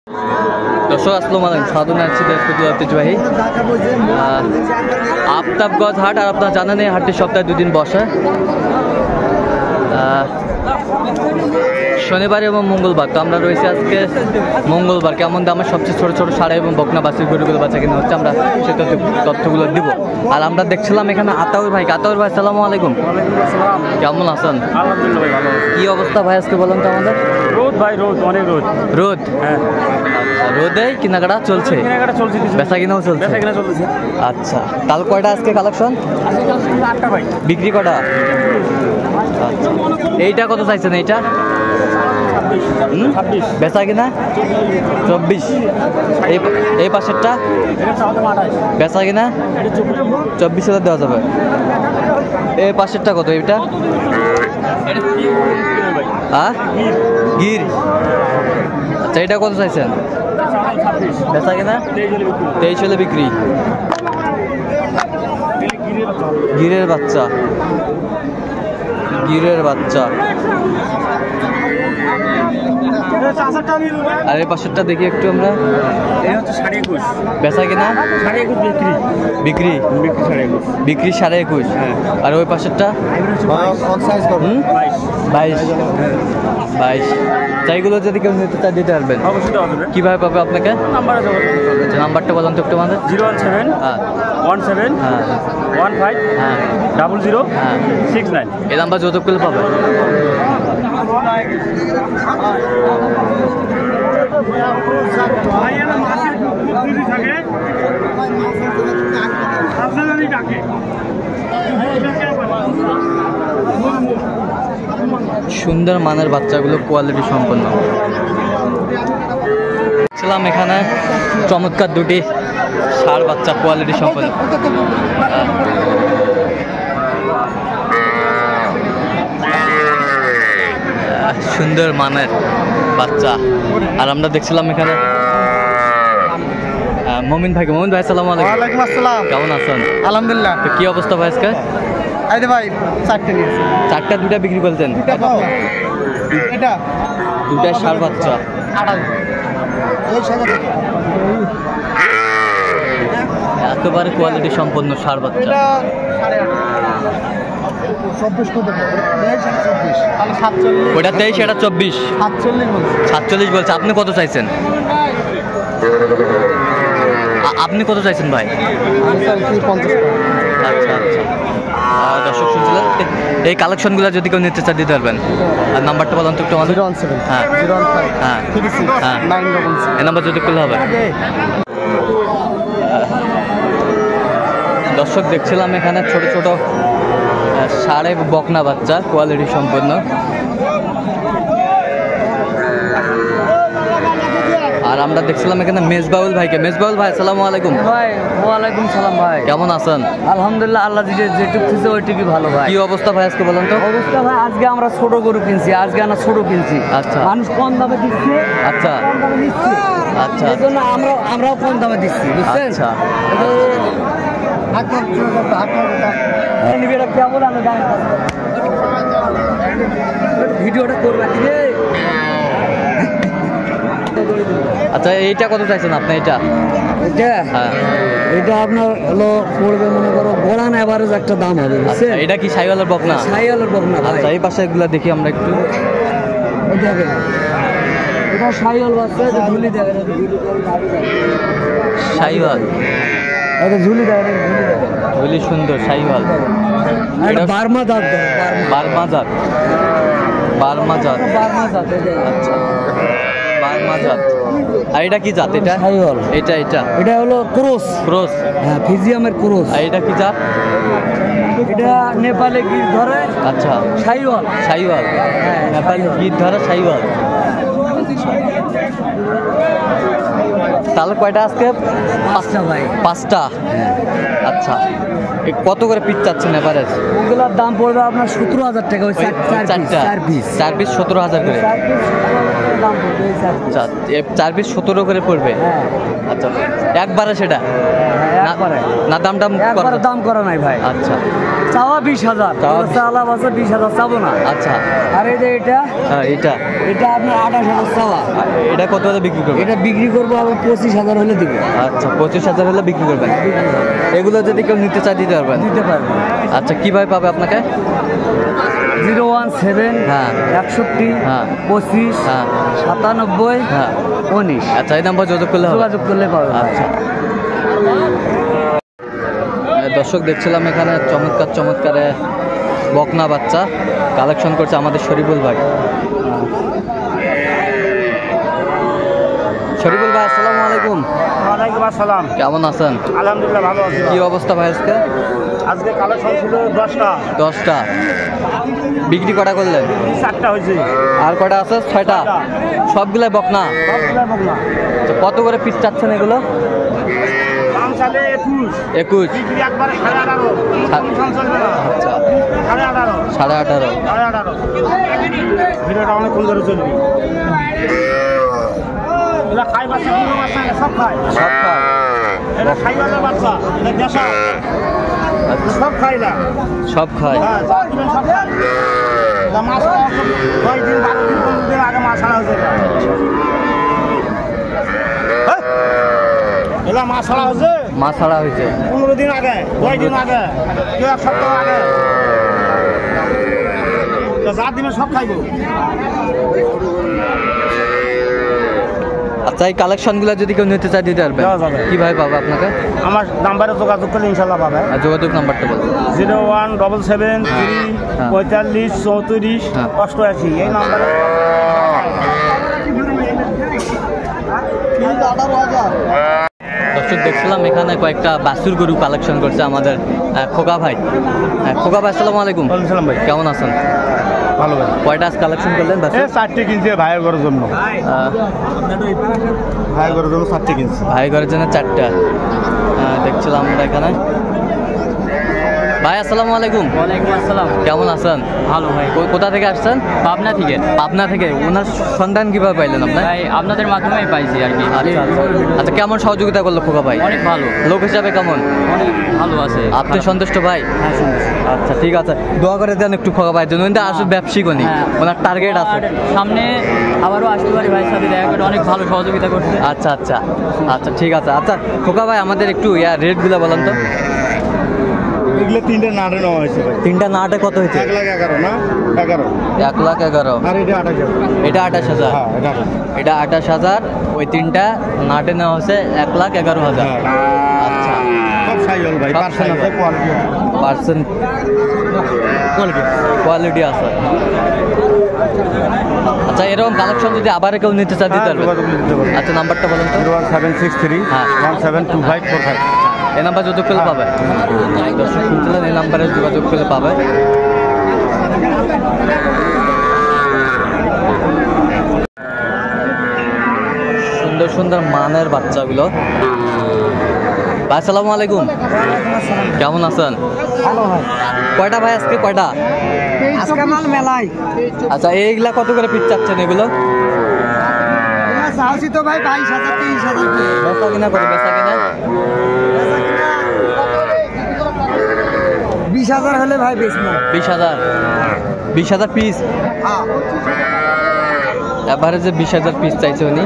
দর্শক আসসালামু আলাইকুম, সাধু নাচছি দেশপতি ঐতিহ্যবাহী আফতাবগঞ্জ হাট। আর আপনারা জানেন এই হাটটি সপ্তাহে 2 দিন বসে, শনিবার এবং মঙ্গলবার। তো আমরা রয়েছি আজকে মঙ্গলবার। কেমন দামের সবচেয়ে ছোটো ছোটো সাড়ে এবং বকনা বাছুর গরুগুলো বাচ্চা কিনা হচ্ছে, আমরা সে তথ্যগুলো দিব। আর আমরা দেখছিলাম এখানে আতাউর ভাই। আতাউর ভাই আসসালামু আলাইকুম, কেমন আছেন? আলহামদুলিল্লাহ ভাই, ভালো আছি। কি অবস্থা ভাই আজকে বলেন তো আমাদের? রোদ ভাই, রোদ, অনেক রোদ। রোদ? হ্যাঁ। আচ্ছা, রোদে কেনাকাটা চলছে? কেনাকাটা চলছে, বেচা কিনাও চলছে? বেচা কিনা চলছে। আচ্ছা, কাল কয়টা আজকে কালেকশন? আজকে 8টা ভাই। বিক্রি কটা? আচ্ছা, এইটা কত চাইছেন? এইটা 26। বেচা কিনা 24। এই পাশেরটা বেচা কিনা 24,000 দেওয়া যাবে। এই পাশেরটা কত? এইটা হ্যাঁ গির। আচ্ছা, এটা কত চাইছেন? বেচা কিনা 23 হলে বিক্রি। গিরের বাচ্চা, গিরের বাচ্চা। আর এই পাশেরটা দেখি একটু আমরা। বেচা কিনা 21.5 বিক্রি। বিক্রি 21.5। আর ওই পাশেরটা 22। চাইগুলো যদি কেউ নিতে চায় দিতে পারবেন? কিভাবে পাবে আপনাকে? নাম্বারটা বলুন তো একটু আমাদের। 017 হ্যাঁ 17 হ্যাঁ 15 হ্যাঁ 00 হ্যাঁ 69। এই নাম্বার যোগাযোগ করলে পাবে। সুন্দর মানের বাচ্চাগুলো কোয়ালিটি সম্পন্ন। ছিলাম এখানে চমৎকার দুটি ষাঁড় বাচ্চা কোয়ালিটি সম্পন্ন, সুন্দর মানের বাচ্চা। আর আমরা দেখছিলাম এখানে মমিন ভাই। মমিন ভাই আসসালামু আলাইকুম। ওয়ালাইকুম আসসালাম, কেমন আছেন? আলহামদুলিল্লাহ। তো কি অবস্থা ভাই আজকে? আইদে ভাই 4টে নিয়েছি। 4টা 2টা বিক্রি করতেন? এটা 2টা ষাঁড় বাচ্চা। একেবারে কোয়ালিটি সম্পন্ন ষাঁড় বাচ্চা। এটা 24 কত? 23 তাহলে 47। ওটা 23, এটা 24। 47 বলছি। 47 বলছে। আপনি কত চাইছেন? আপনি কত চাইছেন ভাই? আমি চাইছি 50 টাকা। আচ্ছা আচ্ছা, দর্শক শুনছিলেন এই কালেকশনগুলো যদি কেউ নিতে চান দিতে পারবেন। আর নাম্বারটা বলুন তো একটু আমাদের। 017 হ্যাঁ 015 হ্যাঁ 36 হ্যাঁ 966। এই নাম্বার যদি করলে হবে। দর্শক দেখছিলাম এখানে ছোট ছোট ষাঁড় এবং বকনা বাচ্চা কোয়ালিটি সম্পন্ন। আর আমরা দেখছিলাম এখানে মেজবাউল ভাইকে। মেজবাউল ভাই আসসালামু আলাইকুম। ভাই ওয়ালাইকুম সালাম ভাই, কেমন আছেন? আলহামদুলিল্লাহ, আল্লাহ যেটুকু দিচ্ছে ওইটুকুই ভালো ভাই। কি অবস্থা ভাই আজকে বলেন তো? অবস্থা ভাই, আজকে আমরা ছোট গরু কিনছি, আজকে আমরা ছোট কিনছি। আচ্ছা মানুষ কম দামে দিচ্ছে, আচ্ছা কম দামে দিচ্ছে, আচ্ছা এই জন্য আমরাও কম দামে দিচ্ছি, বুঝছেন? আচ্ছা কেমন আমি জানি না। ভিডিওটা করবে কি রে? আচ্ছা, এইটা কত চাইছেন আপনি? এটা হ্যাঁ এটা আপনার হলো পড়বে মনে করো গোড়ান এভারেজ একটা দাম হবে, আচ্ছা, বুঝছেন? এটা কি শাহিওয়ালের বকনা? শাহিওয়ালের বকনা ভাই। আচ্ছা, এই পাশে এগুলা দেখি আমরা একটু। এটা শাহিওয়াল বাচ্চা, এটা ঝুলি দেখেন, শাহিওয়াল, এটা ঝুলি দেখেন, খুবই সুন্দর শাহিওয়াল। এটা বার্মা জাত, বার্মা জাত। বার্মা জাত, বার্মা জাত। আচ্ছা বার্মা জাত। আর এটা কি জাত? এটা শাহিওয়াল। এটা এটা এটা হলো ক্রস, ক্রস। হ্যাঁ ফিজিয়ামের ক্রস। আর এটা কি জাত? এটা নেপালে গির ধরে। আচ্ছা শাহিওয়াল, শাহিওয়াল, নেপালি গির ধরা শাহিওয়াল। তাহলে কয়টা আজকে? 5টা ভাই। 5টা। আচ্ছা, এই কত করে পিস চাচ্ছেন এভারেজ? ওগুলোর দাম পড়বে আপনার 17,000 টাকা। ওই 4 পিস 17,000 করে। দাম পড়বে এই 4 পিস। আচ্ছা, 4 পিস 17 করে পড়বে। হ্যাঁ আচ্ছা, একবারে সেটা একবারে না? দাম একবারে দাম করা নাই ভাই। আচ্ছা, চাওয়া 20,000, চাওয়া আছে 20,000 চাবো না। আচ্ছা। আর এটা হ্যাঁ, এটা এটা আপনার 28,000 চাওয়া। এটা কত হলে বিক্রি করবেন? এটা বিক্রি করবো আবার 25,000 হলে দিব। আচ্ছা, 25,000 হলে বিক্রি করবেন। এগুলো যদি কেউ নিতে চায় দিতে পারবেন? দিতে পারবো। আচ্ছা, কিভাবে পাবে আপনাকে? 017 হ্যাঁ 61 হ্যাঁ 25 হ্যাঁ 97 হ্যাঁ 19 আচ্ছা, এই নাম্বার যোগাযোগ করলে হবে? যোগাযোগ করলে পাবে। আচ্ছা, দর্শক দেখছিলাম এখানে চমৎকার চমৎকার বকনা বাচ্চা কালেকশন করছে আমাদের শরীফুল ভাই। শরীফুল ভাই, আসসালামু আলাইকুম। ওয়ালাইকুম আসসালাম। কেমন আছেন? আলহামদুলিল্লাহ ভালো আছি। কি অবস্থা ভাই আজকে? আজকে কালেকশন ছিল 10টা। 10টা বিক্রি কটা করলেন? 4টা হয়েছে। আর কটা আছে? 6টা। সবগুলাই বকনা। সবগুলাই বকনা। আচ্ছা, কত করে পিস চাচ্ছেন এগুলো? দাম চালে 21। 21। বিক্রি একবারে 18.5। কমিশন চলবে না। আচ্ছা, 18.5। 18.5। 18.5। ভিডিওটা অনেকক্ষণ ধরে চলবে। এটা খাই বাচ্চা, পুরো বাচ্চা না, সব খায়। সব খায়? এটা খাইবারের বাচ্চা, এটা দেশা। সব খাই না। সব খায়। হ্যাঁ, যা দিবেন সব খায়। এটা মাছ খাওয়া 10 দিন 12 দিন 15 দিন আগে মাছ ছাড়া হয়েছে। হ্যাঁ? এলা মাছ ছাড়া হয়েছে মাছ ছাড়া হয়েছে 15 দিন আগে, 10 দিন আগে, কেউ 1 সপ্তাহ আগে। তো যা দিবেন সব খাইব। আচ্ছা, এই কালেকশনগুলো যদি কেউ নিতে চায় দিতে পারবেন? দেওয়া যাবে। কিভাবে পাবে আপনাকে? আমার নাম্বারে যোগাযোগ করলে ইনশাল্লাহ পাবে। আর যোগাযোগ নাম্বারটা বলুন। 0177 হ্যাঁ। 45 34 হ্যাঁ। 88 এই নাম্বারে। দর্শক দেখছিলাম এখানে কয়েকটা বাছুর গরু কালেকশন করছে আমাদের খোকা ভাই। খোকা ভাই, আসসালামু আলাইকুম। সালাম ভাই। কেমন আছেন? ভালো ভাই। কয়টা কালেকশন করলেন বাছুর? 4টে কিনছে ভাইয়ের ঘরের জন্য। ভাইয়ের ঘরের জন্য 4টে কিনছে। ভাই ঘরের জন্য 4টা দেখছিলাম আমরা এখানে। ভাই, আসসালামু আলাইকুম। ওয়ালাইকুম আসসালাম। কেমন আছেন? ভালো ভাই। কোথা থেকে আসছেন? পাবনা থেকে। পাবনা থেকে। ওনার সন্ধান কিভাবে পাইলেন আপনার? ভাই আপনাদের মাধ্যমেই পাইছি আর কি। আচ্ছা আচ্ছা। আচ্ছা, কেমন সহযোগিতা করলো খোকা ভাই? অনেক ভালো। লোক হিসাবে কেমন? অনেক ভালো আছে। আপনি সন্তুষ্ট ভাই? হ্যাঁ, সন্তুষ্ট। আচ্ছা, ঠিক আছে, দোয়া করে দেন একটু খোকা ভাইয়ের জন্য। কিন্তু আসলে ব্যবসায়িক উনি, হ্যাঁ। ওনার টার্গেট আছে। আর সামনে আবারও আসতে পারি ভাইয়ের সাথে দেখা করে। অনেক ভালো সহযোগিতা করছে। আচ্ছা আচ্ছা আচ্ছা, ঠিক আছে। আচ্ছা খোকা ভাই, আমাদের একটু রেটগুলো বলেন তো। এগুলো 3টে নাটে নেওয়া হয়েছে ভাই। 3টা নাটে কত হয়েছে? 1,11,000 না? 11। 1,11,000। আর এটা 28,000। এটা 28,000। হ্যাঁ, এটা 28,000। এটা 28,000। ওই 3টা নাটে নেওয়া হচ্ছে 1,11,000। হ্যাঁ। আচ্ছা, সব সাইজল ভাই, সব পার্সেন্ট আছে, সাইজল। কোয়ালিটি আছে। পার্সেন্ট কোয়ালিটি আছে। আচ্ছা, এরকম কালেকশন যদি আবার কেউ নিতে চায় দিতে হ্যাঁ, পারবেন? যোগাযোগ নিতে পারবেন। আচ্ছা, নাম্বারটা বলুন তো। 01763 হ্যাঁ। 172545। এই নাম্বার যোগাযোগ করলে পাবে। দর্শক শুনছিলেন, এই নাম্বারে যোগাযোগ করলে পাবে। সুন্দর সুন্দর মানের বাচ্চাগুলো। ভাই, আসসালামু আলাইকুম। কেমন আছেন? ভালো ভাই। কয়টা ভাই আজকে? কয়টা? আজকে মাল মেলাই। আচ্ছা, এইগুলা কত করে পিস চাচ্ছেন এগুলো? চাচ্ছি তো ভাই 22,000 23,000। বেচা কিনা করে? বেচা কিনা 20,000 হলে ভাই বেশি না। 20,000। 20,000 পিস? এভারেজে 20,000 পিস চাইছে উনি।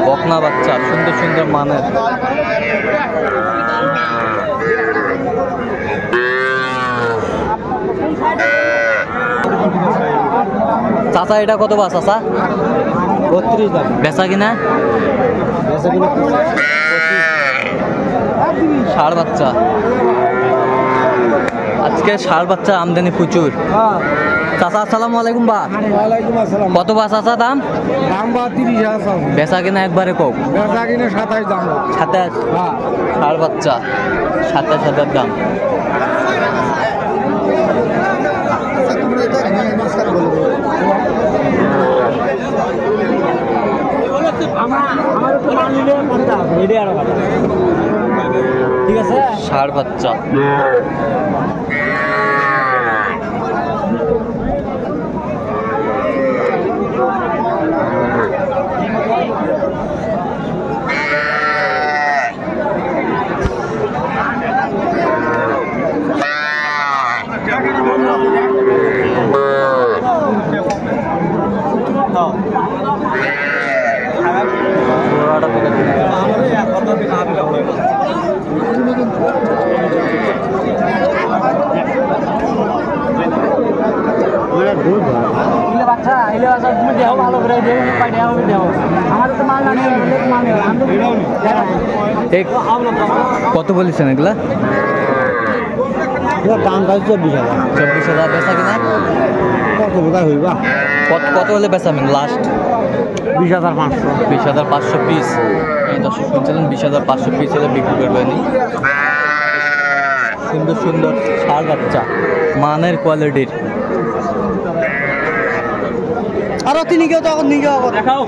বকনা বাচ্চা, সুন্দর সুন্দর মানের। চাচা, এটা কত বা চাচা? 32 দাম। বেচা কিনা? ষাঁড় বাচ্চা। আজকে ষাঁড় বাচ্চা আমদানি প্রচুর। হ্যাঁ। চাচা, আসসালামু আলাইকুম। বা ওয়ালাইকুম আসসালাম। কত বা চাচা দাম? দাম বা 30,000। বেচা কিনা একবারে কম? বেচা কিনে 27 দাম। 27। হ্যাঁ। ষাঁড় বাচ্চা 27,000 দাম। আমার একটু মাল নিলে করতে হবে এটাই আরো কথা ঠিক আছে ষাঁড় বাচ্চা ইলে বাচ্চা তুমি দেও ভালো করে দেও পাই দেও হবে দেও আমার তো মাল না নিয়ে মাল নিয়ে আমি কত বলেছেন এগুলা দাম পাইছে 24,000 বেচা কিনা কত বোধহয় হইবা কত হলে বেচাবেন লাস্ট 20,500 20,500 পিস দর্শক শুনছিলেন 20,500 পিস হলে বিক্রি করবেন সুন্দর সুন্দর ষাঁড় বাচ্চা মানের কোয়ালিটির আরো তিনি কেউ তখন নিয়ে যাও দেখাও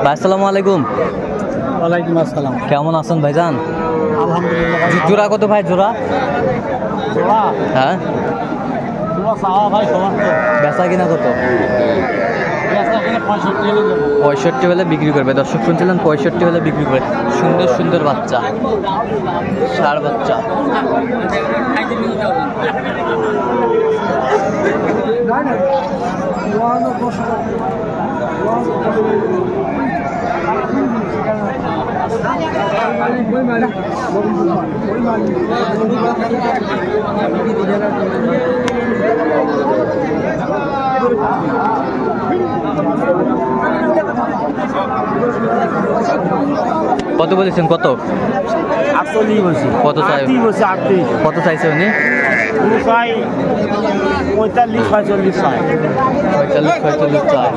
ভাই আসসালামু আলাইকুম ওয়ালাইকুম আসসালাম কেমন আছেন ভাইজান আলহামদুলিল্লাহ জোড়া কত ভাই জোড়া জোড়া হ্যাঁ জোড়া চাওয়া ভাই সবার তো বেচা কিনা কত বেচা কিনে 65 এনে দেবো 65 হলে বিক্রি করবে দর্শক শুনছিলেন 65 হলে বিক্রি করবে সুন্দর সুন্দর বাচ্চা ষাঁড় বাচ্চা কত বলেছেন কত 48 বলছি কত চাই 38 বলছি 38 কত চাইছে উনি উনি চাই 45 45 চাই 45 45 চাই